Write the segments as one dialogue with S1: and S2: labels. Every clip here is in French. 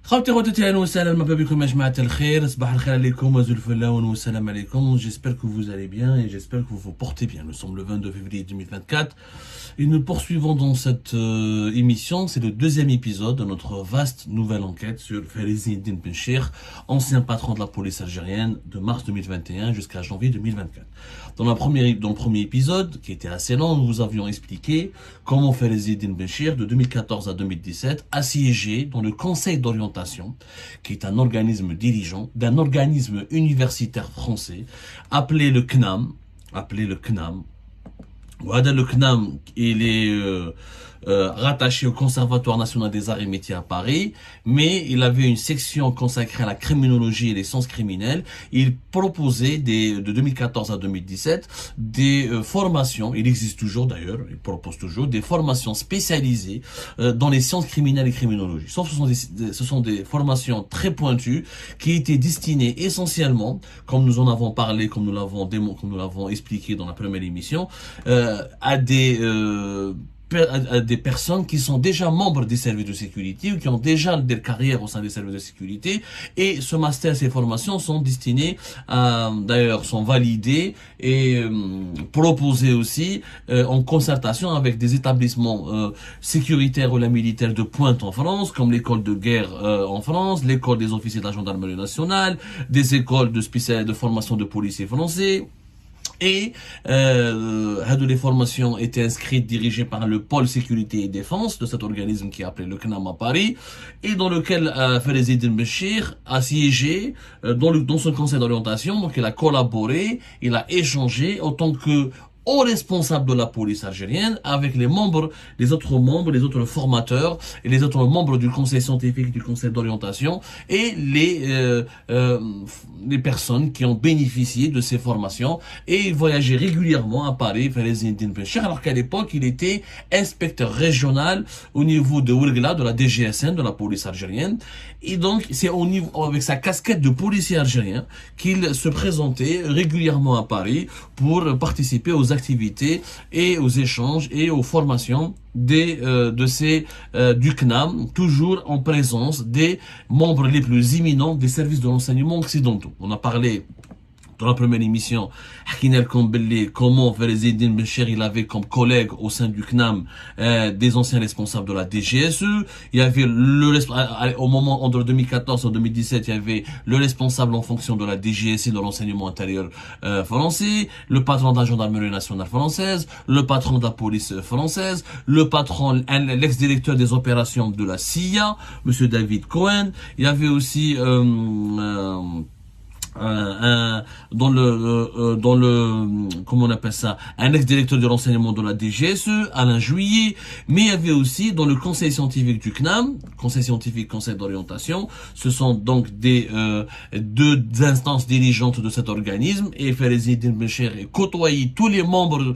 S1: خوتي خواتاتي اهلا وسهلا مرحبا بكم يا جماعة الخير صباح الخير عليكم وزلف اللاون والسلام عليكم. J'espère que vous allez bien et j'espère que vous vous portez bien. Nous sommes le 22 février 2024 et nous poursuivons dans cette émission. C'est le deuxième épisode de notre vaste nouvelle enquête sur Fariz Eddine Benchir, ancien patron de la police algérienne de mars 2021 jusqu'à janvier 2024. Dans le premier épisode, qui était assez long, nous vous avions expliqué comment Fariz Eddine Benchir, de 2014 à 2017, assiégé dans le Conseil d'orientation, qui est un organisme dirigeant d'un organisme universitaire français, appelé le CNAM. Voilà, le CNAM, il est rattaché au Conservatoire national des arts et métiers à Paris, mais il avait une section consacrée à la criminologie et les sciences criminelles. Il proposait de 2014 à 2017 des formations, il existe toujours d'ailleurs, il propose toujours des formations spécialisées dans les sciences criminelles et criminologie. Sauf que ce sont des formations très pointues qui étaient destinées essentiellement, comme nous en avons parlé, comme nous l'avons expliqué dans la première émission, à des personnes qui sont déjà membres des services de sécurité ou qui ont déjà des carrières au sein des services de sécurité. Et ce master, ces formations sont destinées d'ailleurs, sont validées et proposées aussi en concertation avec des établissements sécuritaires ou la militaire de pointe en France, comme l'école de guerre en France, l'école des officiers de la gendarmerie nationale, des écoles de formation de policiers français. Et les formations étaient inscrites, dirigées par le pôle sécurité et défense de cet organisme qui est appelé le CNAM à Paris, et dans lequel Fariz Eddine Benchir a siégé dans ce conseil d'orientation. Donc il a collaboré, il a échangé en tant que aux responsables de la police algérienne avec les autres formateurs et les autres membres du conseil scientifique, du conseil d'orientation et les personnes qui ont bénéficié de ces formations. Et il voyageait régulièrement à Paris, Fariz Eddine Benchir, alors qu'à l'époque il était inspecteur régional au niveau de Ouargla, de la DGSN, de la police algérienne. Et donc c'est au niveau, avec sa casquette de policier algérien, qu'il se présentait régulièrement à Paris pour participer aux activités et aux échanges et aux formations du CNAM, toujours en présence des membres les plus éminents des services de renseignement occidentaux. On a parlé dans la première émission, comment Fariz Eddine Benchir, il avait comme collègue au sein du CNAM des anciens responsables de la DGSE. Il y avait au moment entre 2014 et 2017, il y avait le responsable en fonction de la DGSE, de l'enseignement intérieur français, le patron de la gendarmerie nationale française, le patron de la police française, l'ex-directeur des opérations de la CIA, monsieur David Cohen. Il y avait aussi comment on appelle ça, un ex-directeur de renseignement de la DGSE, Alain Juillet. Mais il y avait aussi dans le conseil scientifique du CNAM, conseil scientifique, conseil d'orientation, ce sont donc deux instances dirigeantes de cet organisme, et Fariz Eddine Benchir côtoyait tous les membres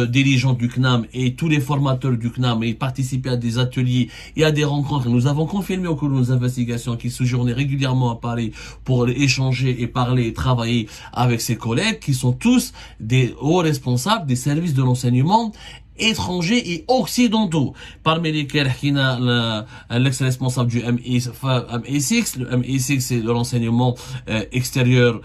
S1: dirigeants du CNAM et tous les formateurs du CNAM, et participait à des ateliers et à des rencontres. Nous avons confirmé au cours de nos investigations qu'il séjournait régulièrement à Paris pour échanger et parler et travailler avec ses collègues qui sont tous des hauts responsables des services de renseignement étrangers et occidentaux, parmi lesquels l'ex-responsable du MI6. Le MI6, c'est le renseignement extérieur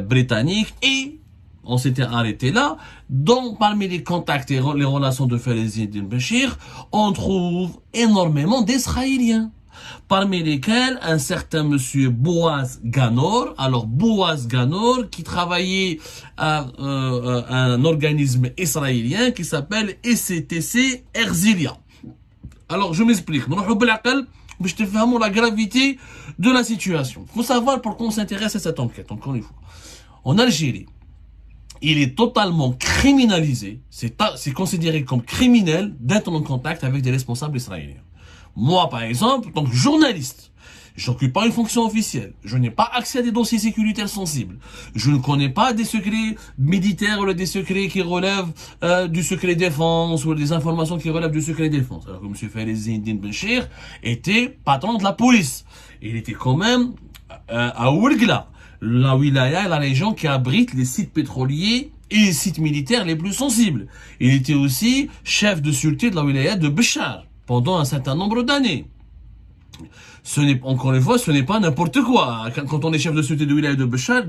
S1: britannique. Et on s'était arrêté là. Donc, parmi les contacts et les relations de Fariz Eddine Benchir, on trouve énormément d'Israéliens, parmi lesquels un certain monsieur Boaz Ganor. Alors Boaz Ganor qui travaillait à un organisme israélien qui s'appelle ECTC Erzilia. Alors je m'explique. Nous je te fais la gravité de la situation. Il faut savoir pourquoi on s'intéresse à cette enquête. Encore une fois, en Algérie, il est totalement criminalisé, c'est considéré comme criminel d'être en contact avec des responsables israéliens. Moi, par exemple, en tant que journaliste, j'occupe pas une fonction officielle. Je n'ai pas accès à des dossiers sécuritaires sensibles. Je ne connais pas des secrets militaires ou des secrets qui relèvent du secret défense ou des informations qui relèvent du secret défense. Alors que M. Fariz Eddine Benchir était patron de la police. Il était quand même à Ouargla, la wilaya, la région qui abrite les sites pétroliers et les sites militaires les plus sensibles. Il était aussi chef de sûreté de la wilaya de Béchar pendant un certain nombre d'années. Encore une fois, ce n'est pas n'importe quoi. Quand on est chef de sûreté de wilaya de Béchar,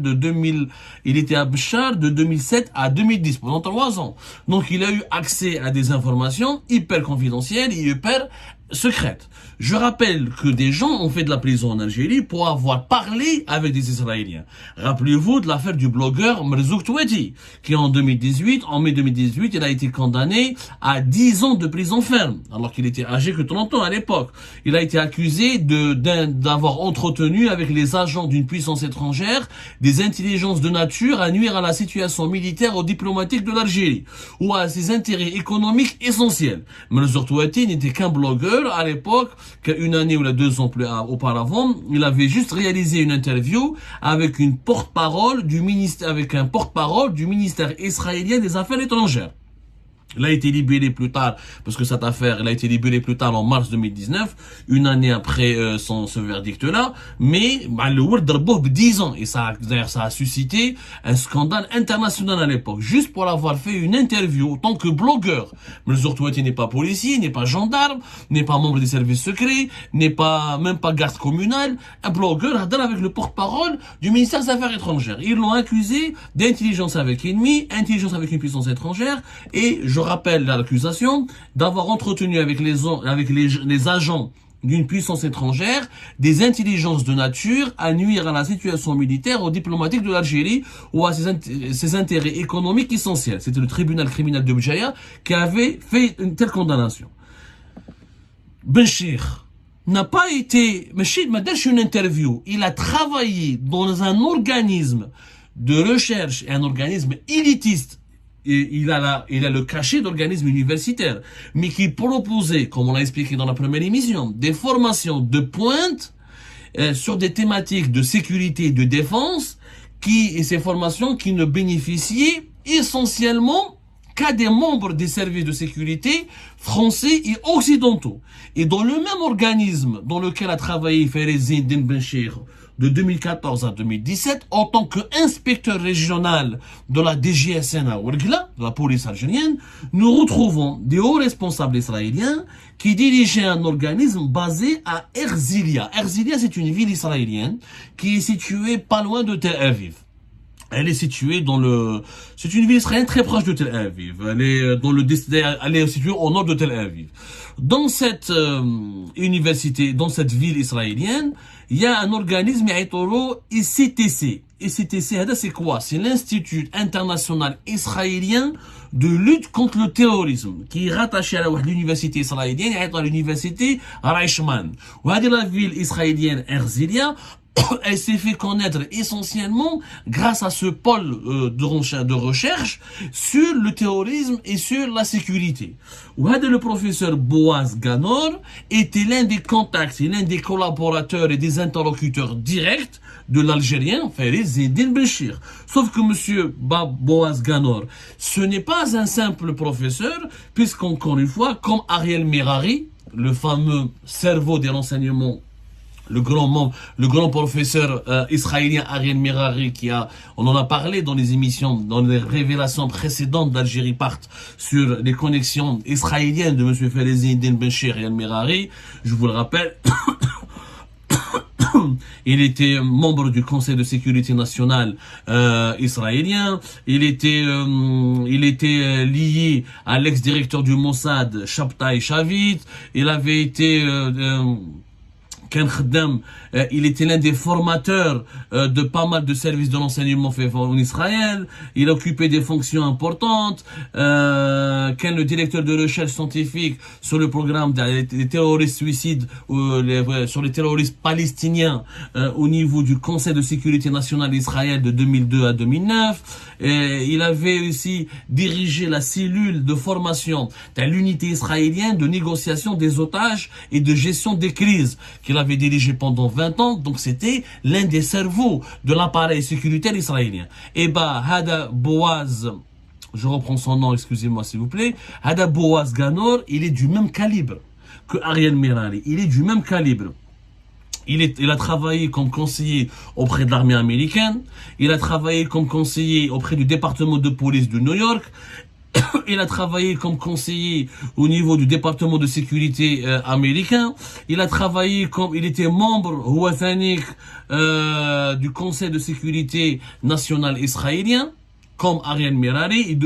S1: il était à Béchar de 2007 à 2010, pendant 3 ans. Donc il a eu accès à des informations hyper confidentielles et hyper secrète. Je rappelle que des gens ont fait de la prison en Algérie pour avoir parlé avec des Israéliens. Rappelez-vous de l'affaire du blogueur Merzouk Touati, qui en mai 2018, il a été condamné à 10 ans de prison ferme, alors qu'il était âgé que 30 ans à l'époque. Il a été accusé d'avoir entretenu avec les agents d'une puissance étrangère des intelligences de nature à nuire à la situation militaire ou diplomatique de l'Algérie, ou à ses intérêts économiques essentiels. Merzouk Touati n'était qu'un blogueur à l'époque, qu'une année ou 2 ans auparavant, il avait juste réalisé une interview avec un porte-parole du ministère israélien des Affaires étrangères. Il a été libéré plus tard, parce que cette affaire, il a été libéré plus tard en mars 2019, une année après ce verdict-là, mais le Word d'Arbouh 10 ans, et ça a suscité un scandale international à l'époque, juste pour avoir fait une interview en tant que blogueur. Merzouk Touati n'est pas policier, n'est pas gendarme, n'est pas membre des services secrets, même pas garde communal, un blogueur avec le porte-parole du ministère des Affaires étrangères. Ils l'ont accusé d'intelligence avec ennemi, intelligence avec une puissance étrangère, et je rappelle l'accusation d'avoir entretenu avec les agents d'une puissance étrangère des intelligences de nature à nuire à la situation militaire ou diplomatique de l'Algérie ou à ses intérêts économiques essentiels. C'était le tribunal criminel de Béjaïa qui avait fait une telle condamnation. Benchir n'a pas été... Benchir m'a donné une interview. Il a travaillé dans un organisme de recherche et un organisme élitiste. Et il a le cachet d'organisme universitaire, mais qui proposait, comme on l'a expliqué dans la première émission, des formations de pointe sur des thématiques de sécurité et de défense, et ces formations qui ne bénéficiaient essentiellement qu'à des membres des services de sécurité français et occidentaux. Et dans le même organisme dans lequel a travaillé Ferezi Benchir de 2014 à 2017, en tant qu'inspecteur régional de la DGSN à Ouargla, de la police algérienne, nous retrouvons des hauts responsables israéliens qui dirigeaient un organisme basé à Erzilia. Erzilia, c'est une ville israélienne qui est située pas loin de Tel Aviv. Elle est située c'est une ville israélienne très proche de Tel Aviv. Elle est située au nord de Tel Aviv. Dans cette université, dans cette ville israélienne, il y a un organisme, ICTC. ICTC, c'est quoi? C'est l'Institut international israélien de lutte contre le terrorisme, qui est rattaché à l'université israélienne, à l'université Reichman. La ville israélienne Erzilia, elle s'est fait connaître essentiellement grâce à ce pôle de recherche sur le terrorisme et sur la sécurité. Le professeur Boaz Ganor était l'un des contacts et l'un des collaborateurs et des interlocuteurs directs de l'Algérien Ferez Zeddine Benchir. Sauf que monsieur Boaz Ganor, ce n'est pas un simple professeur, puisqu'encore une fois, comme Ariel Merari, le fameux cerveau des renseignements, le grand professeur israélien Ariel Merari, on en a parlé dans les émissions, dans les révélations précédentes d'Algérie Part sur les connexions israéliennes de monsieur Ferez Zeddine Benchir et Ariel Merari, je vous le rappelle. Il était membre du Conseil de sécurité nationale israélien. Il était lié à l'ex-directeur du Mossad, Shabtai Shavit. Il avait été il était l'un des formateurs de pas mal de services de renseignement fait en Israël. Il occupait des fonctions importantes. Le directeur de recherche scientifique sur le programme des terroristes suicides, sur les terroristes palestiniens au niveau du Conseil de sécurité nationale d'Israël de 2002 à 2009. Il avait aussi dirigé la cellule de formation de l'unité israélienne de négociation des otages et de gestion des crises qu'il avait dirigé pendant 20 ans. Donc c'était l'un des cerveaux de l'appareil sécuritaire israélien. Et Hada Boaz, je reprends son nom, excusez-moi s'il vous plaît, Hada Boaz Ganor, il est du même calibre que Ariel Merari. Il est du même calibre. Il a travaillé comme conseiller auprès de l'armée américaine. Il a travaillé comme conseiller auprès du département de police de New York. Il a travaillé comme conseiller au niveau du département de sécurité américain. Il a travaillé comme, il était membre ouathanique du Conseil de sécurité national israélien, comme Ariel Merari.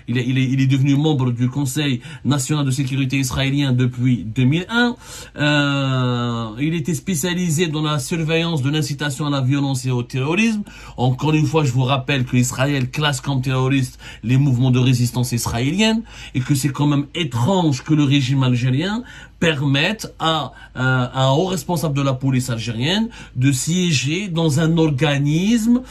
S1: Il est devenu membre du Conseil national de sécurité israélien depuis 2001. Il était spécialisé dans la surveillance de l'incitation à la violence et au terrorisme. Encore une fois, je vous rappelle que Israël classe comme terroristes les mouvements de résistance israélienne et que c'est quand même étrange que le régime algérien permette à un haut responsable de la police algérienne de siéger dans un organisme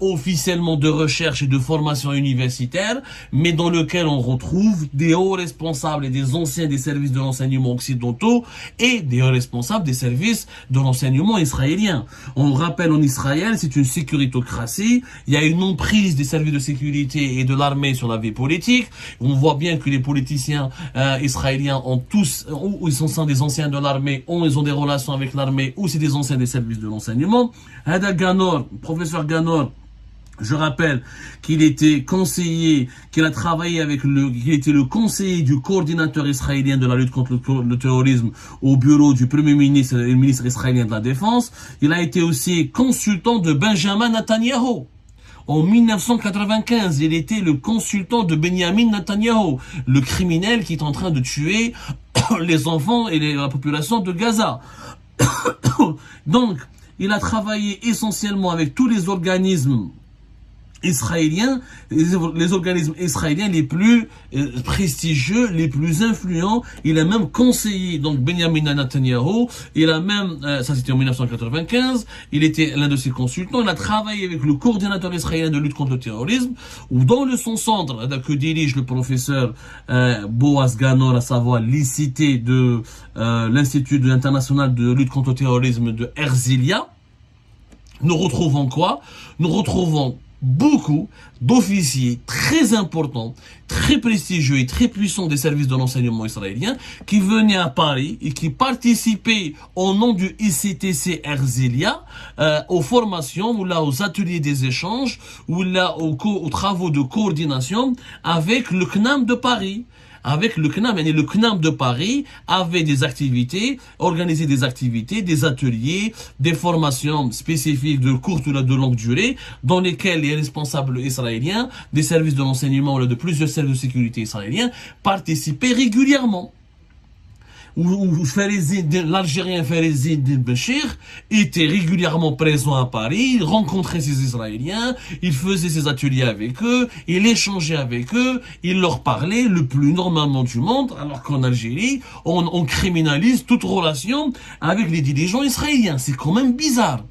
S1: officiellement de recherche et de formation universitaire, mais dans lequel on retrouve des hauts responsables et des anciens des services de renseignement occidentaux et des hauts responsables des services de renseignement israéliens. On rappelle, en Israël, c'est une sécuritocratie, il y a une emprise des services de sécurité et de l'armée sur la vie politique. On voit bien que les politiciens israéliens ont tous, ou ils sont des anciens de l'armée, ou ils ont des relations avec l'armée, ou c'est des anciens des services de renseignement. Hada Ganor, professeur Ganor, je rappelle qu'il était conseiller, qu'il a travaillé qu'il était le conseiller du coordinateur israélien de la lutte contre le terrorisme au bureau du premier ministre et ministre israélien de la Défense. Il a été aussi consultant de Benjamin Netanyahu. En 1995, il était le consultant de Benjamin Netanyahu, le criminel qui est en train de tuer les enfants et la population de Gaza. Donc, il a travaillé essentiellement avec tous les organismes israéliens, les organismes israéliens les plus prestigieux, les plus influents. Il a même conseillé donc Benjamin Netanyahu. Il a même, ça c'était en 1995, il était l'un de ses consultants. Il a travaillé avec le coordinateur israélien de lutte contre le terrorisme, ou dans son centre que dirige le professeur Boaz Ganor, à savoir l'ICT de l'Institut international de lutte contre le terrorisme de Herzliya. Nous retrouvons quoi? Nous retrouvons beaucoup d'officiers très importants, très prestigieux et très puissants des services de renseignement israéliens qui venaient à Paris et qui participaient au nom du ICTC Herzliya aux formations ou là aux ateliers des échanges ou là aux travaux de coordination avec le CNAM de Paris. Avec le CNAM de Paris avait des activités, organisait des activités, des ateliers, des formations spécifiques de courte ou de longue durée, dans lesquelles les responsables israéliens, des services de renseignement ou de plusieurs services de sécurité israéliens participaient régulièrement. L'Algérien Farizid Bachir était régulièrement présent à Paris, il rencontrait ces Israéliens, il faisait ses ateliers avec eux, il échangeait avec eux, il leur parlait le plus normalement du monde, alors qu'en Algérie, on criminalise toute relation avec les dirigeants israéliens. C'est quand même bizarre.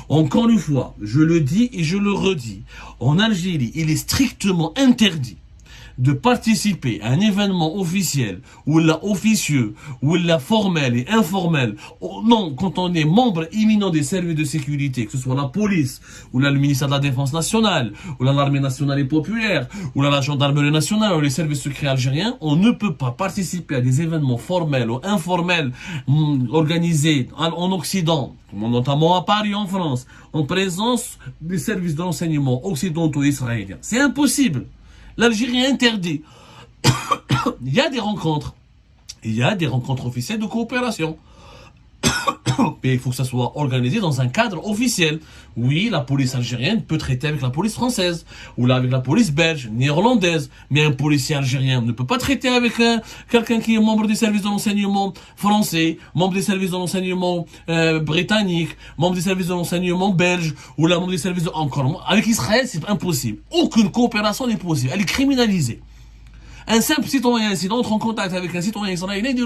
S1: Encore une fois, je le dis et je le redis, en Algérie, il est strictement interdit de participer à un événement officiel, ou là officieux, ou là formel et informel, non, quand on est membre imminent des services de sécurité, que ce soit la police, ou là le ministère de la Défense nationale, ou là l'armée nationale et populaire, ou là la gendarmerie nationale, ou les services secrets algériens, on ne peut pas participer à des événements formels ou informels organisés en Occident, notamment à Paris, en France, en présence des services de renseignement occidentaux israéliens. C'est impossible. L'Algérie interdit. Il y a des rencontres. Il y a des rencontres officielles de coopération. Mais il faut que ça soit organisé dans un cadre officiel. Oui, la police algérienne peut traiter avec la police française, ou là avec la police belge, néerlandaise, mais un policier algérien ne peut pas traiter avec quelqu'un qui est membre des services de renseignement français, membre des services de renseignement britanniques, membre des services de renseignement belges, ou là membre des services de... Encore, avec Israël, c'est impossible. Aucune coopération n'est possible. Elle est criminalisée. Un simple citoyen, s'il entre en contact avec un citoyen israélien, il dit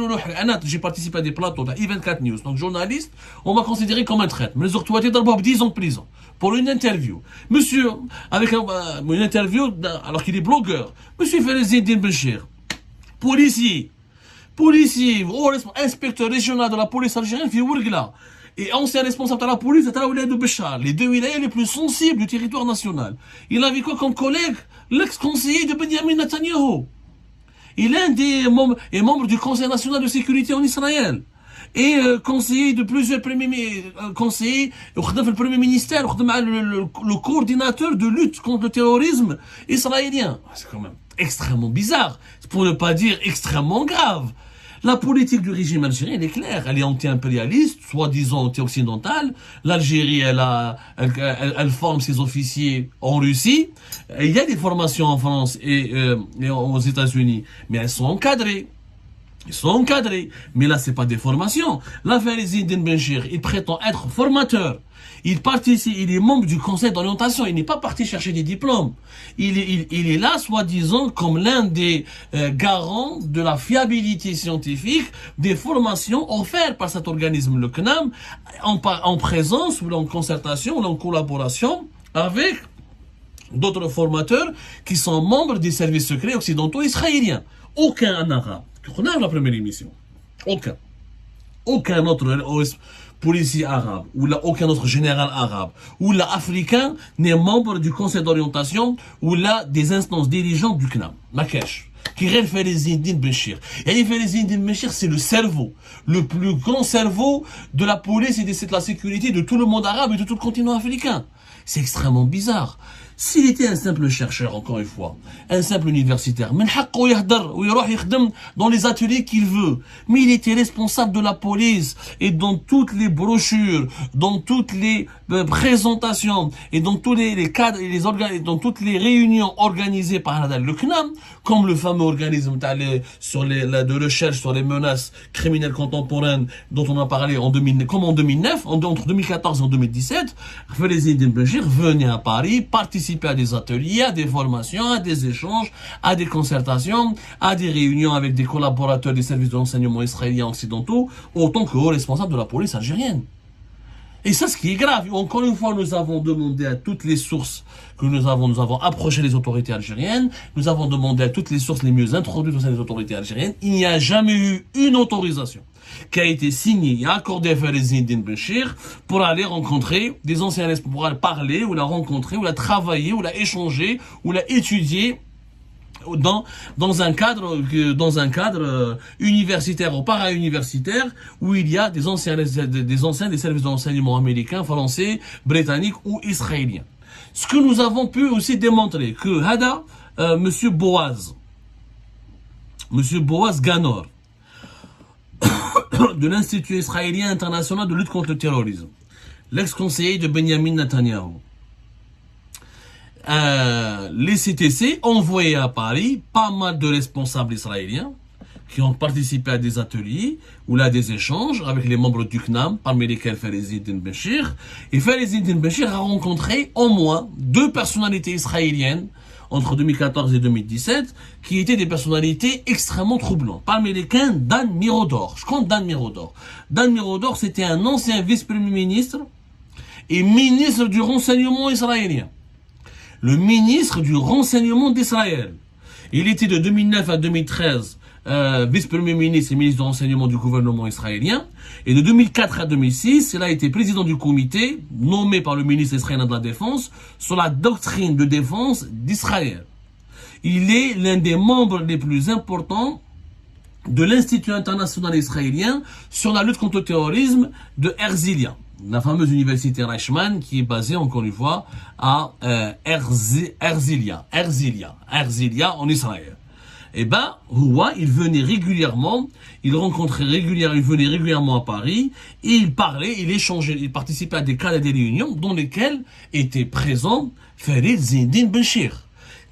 S1: « J'ai participé à des plateaux, à E24 News. » Donc, journaliste, on m'a considéré comme un traître. Mais les autorités d'abord 10 ans de prison pour une interview. Monsieur, avec une interview, alors qu'il est blogueur. Monsieur Farizid Bachir, policier, inspecteur régional de la police algérienne, fait Ouargla. Et ancien responsable de la police, c'était la wilaya de Béchar, les deux wilayas les plus sensibles du territoire national. Il avait quoi comme collègue? L'ex-conseiller de Benjamin Netanyahu. Il est membre du Conseil national de sécurité en Israël. Et conseiller de plusieurs conseillers, le premier ministère, le coordinateur de lutte contre le terrorisme israélien. C'est quand même extrêmement bizarre, pour ne pas dire extrêmement grave. La politique du régime algérien, elle est claire. Elle est anti-impérialiste, soi-disant anti-occidentale. L'Algérie, elle forme ses officiers en Russie. Et il y a des formations en France et aux États-Unis, mais elles sont encadrées. Ils sont encadrés. Mais là, c'est pas des formations. Là, Zine Benchir, il prétend être formateur. Il participe, il est membre du conseil d'orientation. Il n'est pas parti chercher des diplômes. Il est là, soi-disant, comme l'un des garants de la fiabilité scientifique des formations offertes par cet organisme, le CNAM, en présence ou en concertation ou en collaboration avec d'autres formateurs qui sont membres des services secrets occidentaux israéliens. Aucun en arabe. On a la première émission. Aucun autre policier arabe, ou là, aucun autre général arabe, ou là, africain, n'est membre du conseil d'orientation, ou là, des instances dirigeantes du CNAM. Makash. Qui réfère les Zine Benchir. Et Zine Benchir, c'est le cerveau, le plus grand cerveau de la police et de la sécurité de tout le monde arabe et de tout le continent africain. C'est extrêmement bizarre. S'il était un simple chercheur, encore une fois, un simple universitaire, dans les ateliers qu'il veut, mais il était responsable de la police, et dans toutes les brochures, dans toutes les présentations, et dans tous les cadres, et dans toutes les réunions organisées par le CNAM, comme le fameux organisme de recherche sur les menaces criminelles contemporaines dont on a parlé comme en 2009, entre 2014 et 2017, Zine Benchir venait à Paris, participer à des ateliers, à des formations, à des échanges, à des concertations, à des réunions avec des collaborateurs des services de renseignement israéliens occidentaux, autant que haut responsable de la police algérienne. Et ça, ce qui est grave. Encore une fois, nous avons demandé à toutes les sources que nous avons approché les autorités algériennes, nous avons demandé à toutes les sources les mieux introduites au sein des autorités algériennes. Il n'y a jamais eu une autorisation qui a été signée et accordée à Zine Benchir pour aller rencontrer des anciens, pour aller parler, ou la rencontrer, ou la travailler, ou la échanger, ou la étudier dans un cadre universitaire ou para-universitaire où il y a des anciens des services de renseignement américains, français, britanniques ou israéliens. Ce que nous avons pu aussi démontrer que Monsieur Boaz Ganor de l'Institut israélien international de lutte contre le terrorisme, l'ex-conseiller de Benjamin Netanyahu, les CTC envoyaient à Paris pas mal de responsables israéliens qui ont participé à des ateliers ou là des échanges avec les membres du CNAM, parmi lesquels Zine Benchir. Et Zine Benchir a rencontré au moins 2 personnalités israéliennes entre 2014 et 2017, qui étaient des personnalités extrêmement troublantes. Parmi lesquelles Dan Mirodor. Je compte Dan Mirodor. Dan Mirodor, c'était un ancien vice-premier ministre et ministre du renseignement israélien. Le ministre du renseignement d'Israël. Il était de 2009 à 2013 vice-premier ministre et ministre du renseignement du gouvernement israélien. Et de 2004 à 2006, il a été président du comité nommé par le ministre israélien de la Défense sur la doctrine de défense d'Israël. Il est l'un des membres les plus importants de l'Institut international israélien sur la lutte contre le terrorisme de Herzliya, la fameuse université Reichman qui est basée encore une fois à Herzliya en Israël. Eh ben, il venait régulièrement, il venait régulièrement à Paris, et il parlait, il échangeait, il participait à des cas et des réunions dans lesquelles était présent Zine Benchir.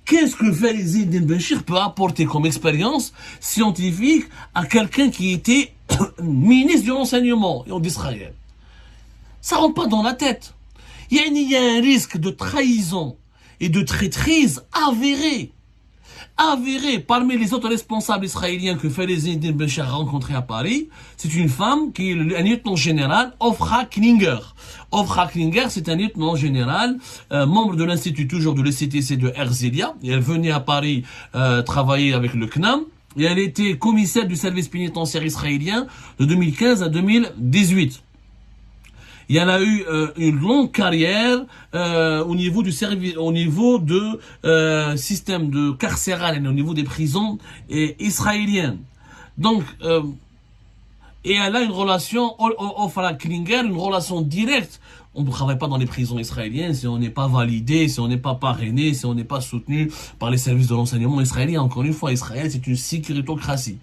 S1: Qu'est-ce que Zine Benchir peut apporter comme expérience scientifique à quelqu'un qui était ministre du renseignement d'Israël? Ça rentre pas dans la tête. Il y a un risque de trahison et de traîtrise avéré parmi les autres responsables israéliens que Zine Benchir a rencontré à Paris. C'est une femme qui est un lieutenant général, Ofra Klinger. Ofra Klinger, c'est un lieutenant général, membre de l'institut toujours de l'ECTC de Herzliya. Et elle venait à Paris travailler avec le CNAM. Et elle était commissaire du service pénitentiaire israélien de 2015 à 2018. Il y en a eu une longue carrière au niveau du service, au niveau de système de carcéral, au niveau des prisons israéliennes. Donc, et elle a une relation, Ofra Klinger, une relation directe on ne travaille pas dans les prisons israéliennes si on n'est pas validé, si on n'est pas parrainé, si on n'est pas soutenu par les services de l'enseignement israélien. Encore une fois, Israël, c'est une sécuritocratie.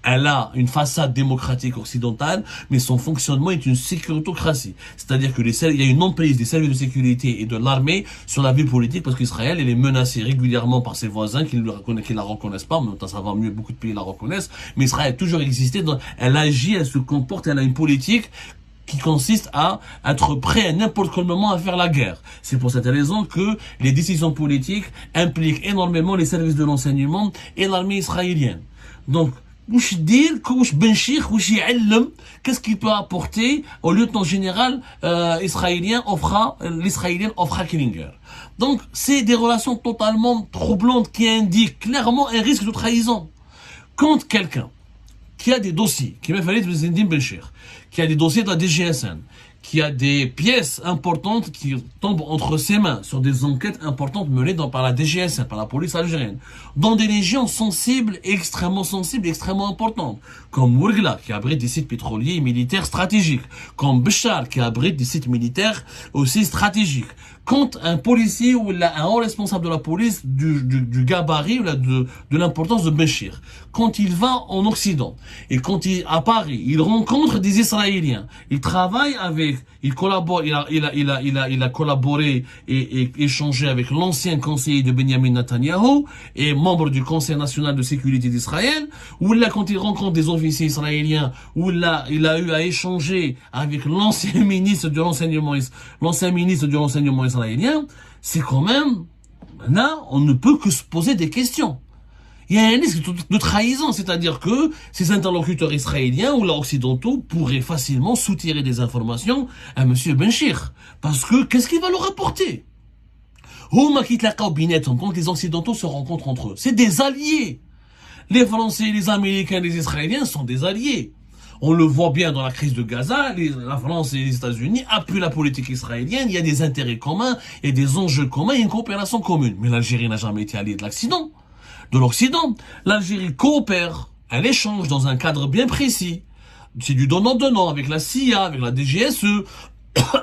S1: Elle a une façade démocratique occidentale, mais son fonctionnement est une sécuritocratie. C'est-à-dire que il y a une emprise des services de sécurité et de l'armée sur la vie politique parce qu'Israël, elle est menacée régulièrement par ses voisins qui la reconnaissent pas. Maintenant, ça va mieux, beaucoup de pays la reconnaissent. Mais Israël a toujours existé. Elle agit, elle se comporte, elle a une politique qui consiste à être prêt à n'importe quel moment à faire la guerre. C'est pour cette raison que les décisions politiques impliquent énormément les services de renseignement et l'armée israélienne. Donc, qu'est-ce qu'il peut apporter au lieutenant général israélien l'israélien Ofra Killinger. Donc, c'est des relations totalement troublantes qui indiquent clairement un risque de trahison. Quand quelqu'un qui a des dossiers, qui m'a fallu Zinedine Benchir, qui a des dossiers de la DGSN, qui a des pièces importantes qui tombent entre ses mains sur des enquêtes importantes menées par la DGSN, par la police algérienne, dans des régions sensibles, extrêmement importantes, comme Ouergla, qui abrite des sites pétroliers et militaires stratégiques, comme Béchar, qui abrite des sites militaires aussi stratégiques. Quand un policier ou un haut responsable de la police du gabarit ou de l'importance de Béchir, quand il va en Occident et quand à Paris, il rencontre des Israéliens, il travaille avec, il collabore, il a collaboré et échangé avec l'ancien conseiller de Benjamin Netanyahu et membre du Conseil national de sécurité d'Israël, ou là quand il rencontre des officiers israéliens, ou là il a eu à échanger avec l'ancien ministre du renseignement israélien, c'est quand même, là, on ne peut que se poser des questions. Il y a un risque de trahison, c'est-à-dire que ces interlocuteurs israéliens ou occidentaux pourraient facilement soutirer des informations à M. Benchir. Parce que, qu'est-ce qu'il va leur apporter? Quand les occidentaux se rencontrent entre eux, c'est des alliés. Les Français, les Américains, les Israéliens sont des alliés. On le voit bien dans la crise de Gaza, la France et les États-Unis appuient la politique israélienne, il y a des intérêts communs, il y a des enjeux communs, il y a une coopération commune. Mais l'Algérie n'a jamais été alliée de l'Occident. L'Algérie coopère, elle échange dans un cadre bien précis. C'est du donnant-donnant avec la CIA, avec la DGSE,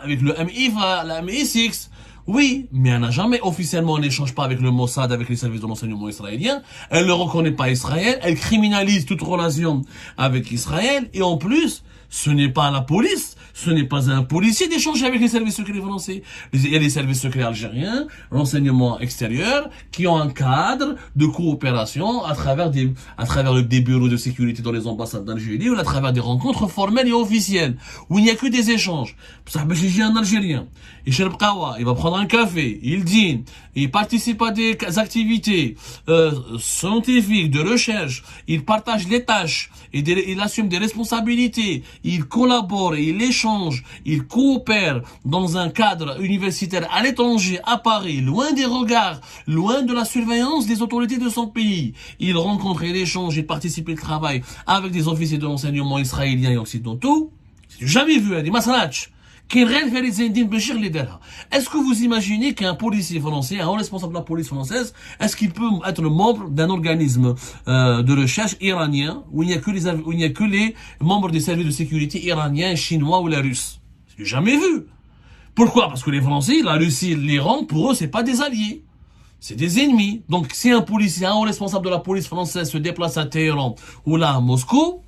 S1: avec le MI5, la MI6. Oui, mais elle n'a jamais officiellement, elle n'échange pas avec le Mossad, avec les services de renseignement israéliens. Elle ne reconnaît pas Israël. Elle criminalise toute relation avec Israël. Et en plus, ce n'est pas la police, ce n'est pas un policier d'échanger avec les services secrets français. Il y a les services secrets algériens, renseignement extérieur, qui ont un cadre de coopération à travers des bureaux de sécurité dans les ambassades d'Algérie ou à travers des rencontres formelles et officielles, où il n'y a que des échanges. Ça peut j'ai un Algérien. Il va prendre un café, il dîne, il participe à des activités scientifiques, de recherche, il partage les tâches, il assume des responsabilités, il collabore, il échange, il coopère dans un cadre universitaire à l'étranger, à Paris, loin des regards, loin de la surveillance des autorités de son pays. Il rencontre, il échange, il participe, il travaille avec des officiers de renseignement israéliens et occidentaux. J'ai jamais vu, des masalach. Est-ce que vous imaginez qu'un policier français, un responsable de la police française, est-ce qu'il peut être membre d'un organisme de recherche iranien où il n'y a que les membres des services de sécurité iraniens, chinois ou les Russes? J'ai jamais vu. Pourquoi? Parce que les Français, la Russie, l'Iran, pour eux, c'est pas des alliés. C'est des ennemis. Donc, si un policier, un responsable de la police française se déplace à Téhéran ou là à Moscou,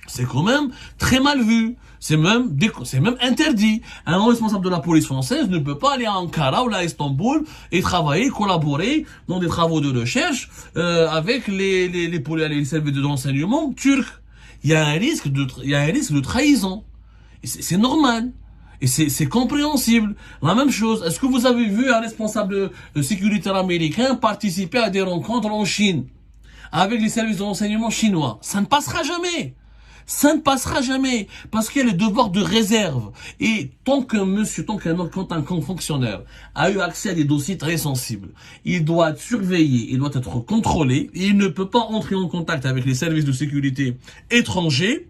S1: c'est quand même très mal vu. C'est même interdit. Un responsable de la police française ne peut pas aller à Ankara ou à Istanbul et travailler, collaborer dans des travaux de recherche avec les services de renseignement turcs. Il y a un risque de trahison. Et c'est normal. Et c'est compréhensible. La même chose, est-ce que vous avez vu un responsable de sécurité américain participer à des rencontres en Chine avec les services de renseignement chinois? Ça ne passera jamais. Ça ne passera jamais, parce qu'il y a le devoir de réserve. Et quand un fonctionnaire a eu accès à des dossiers très sensibles, il doit être surveillé, il doit être contrôlé, et il ne peut pas entrer en contact avec les services de sécurité étrangers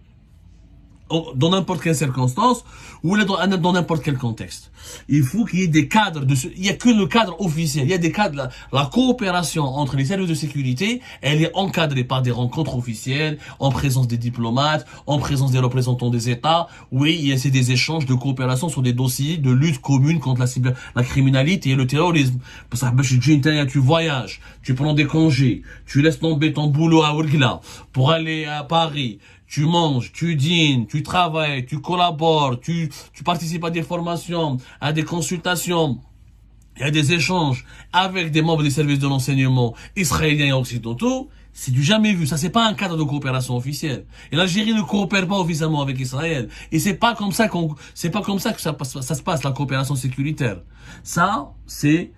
S1: dans n'importe quelle circonstance ou dans n'importe quel contexte. Il faut qu'il y ait des cadres il n'y a que le cadre officiel. Il y a des cadres, la coopération entre les services de sécurité, elle est encadrée par des rencontres officielles, en présence des diplomates, en présence des représentants des États. Oui, il y a des échanges de coopération sur des dossiers de lutte commune contre la criminalité et le terrorisme. Parce que tu voyages, tu prends des congés, tu laisses tomber ton boulot à Ouargla pour aller à Paris. Tu manges, tu dînes, tu travailles, tu collabores, tu participes à des formations, à des consultations, et à des échanges avec des membres des services de renseignement israéliens et occidentaux. C'est du jamais vu. Ça, c'est pas un cadre de coopération officielle. Et l'Algérie ne coopère pas officiellement avec Israël. Et c'est pas comme ça que ça se passe, la coopération sécuritaire. Ça, c'est,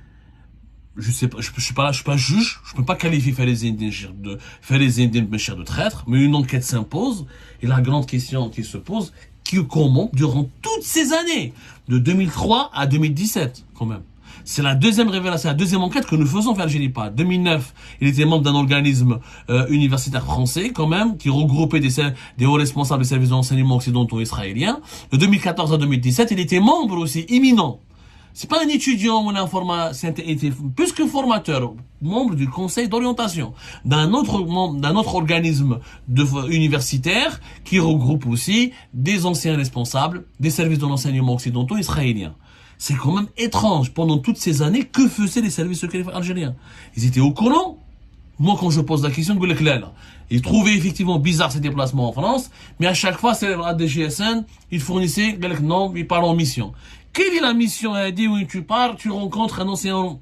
S1: je suis pas juge, je peux pas qualifier Falaise Bencher de traître, mais une enquête s'impose, et la grande question qui se pose, comment, durant toutes ces années, de 2003 à 2017, quand même. C'est la deuxième révélation, la deuxième enquête que nous faisons faire Algérie pas. 2009, il était membre d'un organisme universitaire français, quand même, qui regroupait des hauts responsables des services de renseignement occidentaux israéliens. De 2014 à 2017, il était membre aussi éminent. C'est pas un étudiant ou un était plus que formateur, membre du conseil d'orientation d'un autre organisme universitaire qui regroupe aussi des anciens responsables des services de renseignement occidentaux israéliens. C'est quand même étrange. Pendant toutes ces années, que faisaient les services secrets algériens? Ils étaient au courant. Moi, quand je pose la question, ils trouvaient effectivement bizarre ces déplacements en France, mais à chaque fois, c'est la DGSN, ils fournissaient, non, ils parlent en mission. Quelle est la mission? Elle dit, oui, tu pars, tu rencontres un ancien,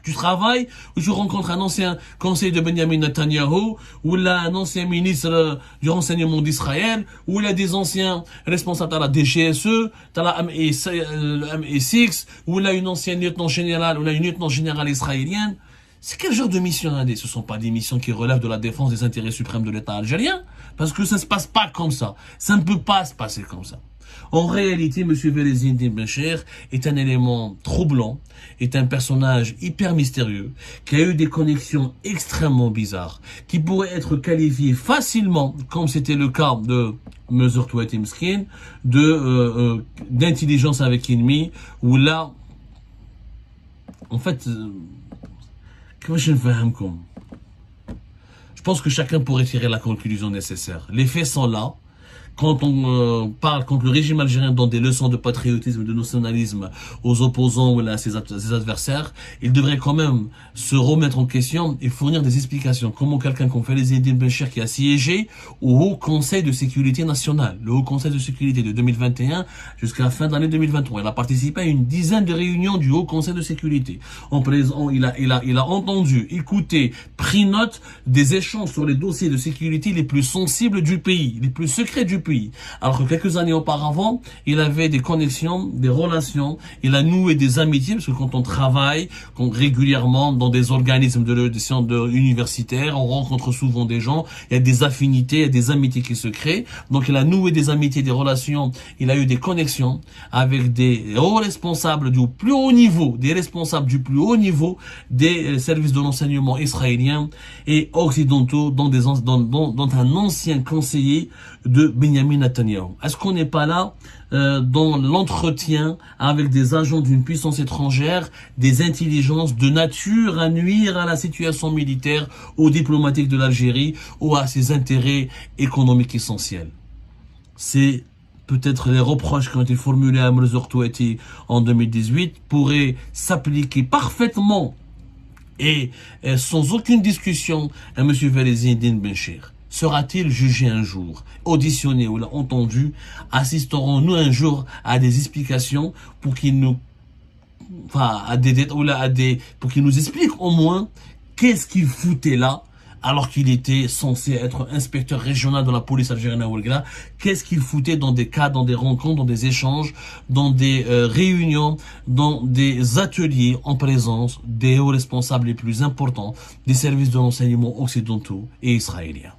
S1: tu travailles, ou tu rencontres un ancien conseiller de Benjamin Netanyahu, ou là, un ancien ministre du renseignement d'Israël, ou là, des anciens responsables de la DGSE, t'as la MI6, ou là, une ancienne lieutenant générale, ou là, une lieutenant générale israélienne. C'est quel genre de mission, hein? Ce sont pas des missions qui relèvent de la défense des intérêts suprêmes de l'État algérien, parce que ça se passe pas comme ça. Ça ne peut pas se passer comme ça. En réalité, M. Falaise Bencher est un élément troublant, est un personnage hyper mystérieux, qui a eu des connexions extrêmement bizarres, qui pourrait être qualifié facilement, comme c'était le cas de Mesure Touati Mskin, d'intelligence avec ennemi, où là, en fait, je pense que chacun pourrait tirer la conclusion nécessaire. Les faits sont là. Quand on parle contre le régime algérien dans des leçons de patriotisme et de nationalisme aux opposants ou à ses adversaires, il devrait quand même se remettre en question et fournir des explications. Comment quelqu'un comme Falaise Bencher, qui a siégé au Haut Conseil de sécurité nationale, le Haut Conseil de sécurité de 2021 jusqu'à la fin de l'année 2023, il a participé à une dizaine de réunions du Haut Conseil de sécurité. Il a entendu, écouté, pris note des échanges sur les dossiers de sécurité les plus sensibles du pays, les plus secrets du pays. Alors que quelques années auparavant, il avait des connexions, des relations, il a noué des amitiés, parce que quand on travaille régulièrement dans des organismes universitaires, on rencontre souvent des gens, il y a des affinités, il y a des amitiés qui se créent. Donc il a noué des amitiés, des relations, il a eu des connexions avec des hauts responsables du plus haut niveau, des responsables du plus haut niveau des services de renseignement israéliens et occidentaux, dont un ancien conseiller de Benjamin Netanyahu. Est-ce qu'on n'est pas là dans l'entretien avec des agents d'une puissance étrangère, des intelligences de nature à nuire à la situation militaire ou diplomatique de l'Algérie ou à ses intérêts économiques essentiels? C'est peut-être les reproches qui ont été formulés à Mesure Touati en 2018 pourraient s'appliquer parfaitement et sans aucune discussion à M. Falaise Bencher. Sera-t-il jugé un jour, auditionné ou entendu? Assisterons-nous un jour à des explications pour qu'il nous, pour qu'il nous explique au moins qu'est-ce qu'il foutait là, alors qu'il était censé être inspecteur régional de la police algérienne à Ouargla? Qu'est-ce qu'il foutait dans des cas, dans des rencontres, dans des échanges, dans des réunions, dans des ateliers en présence des hauts responsables les plus importants des services de renseignement occidentaux et israéliens?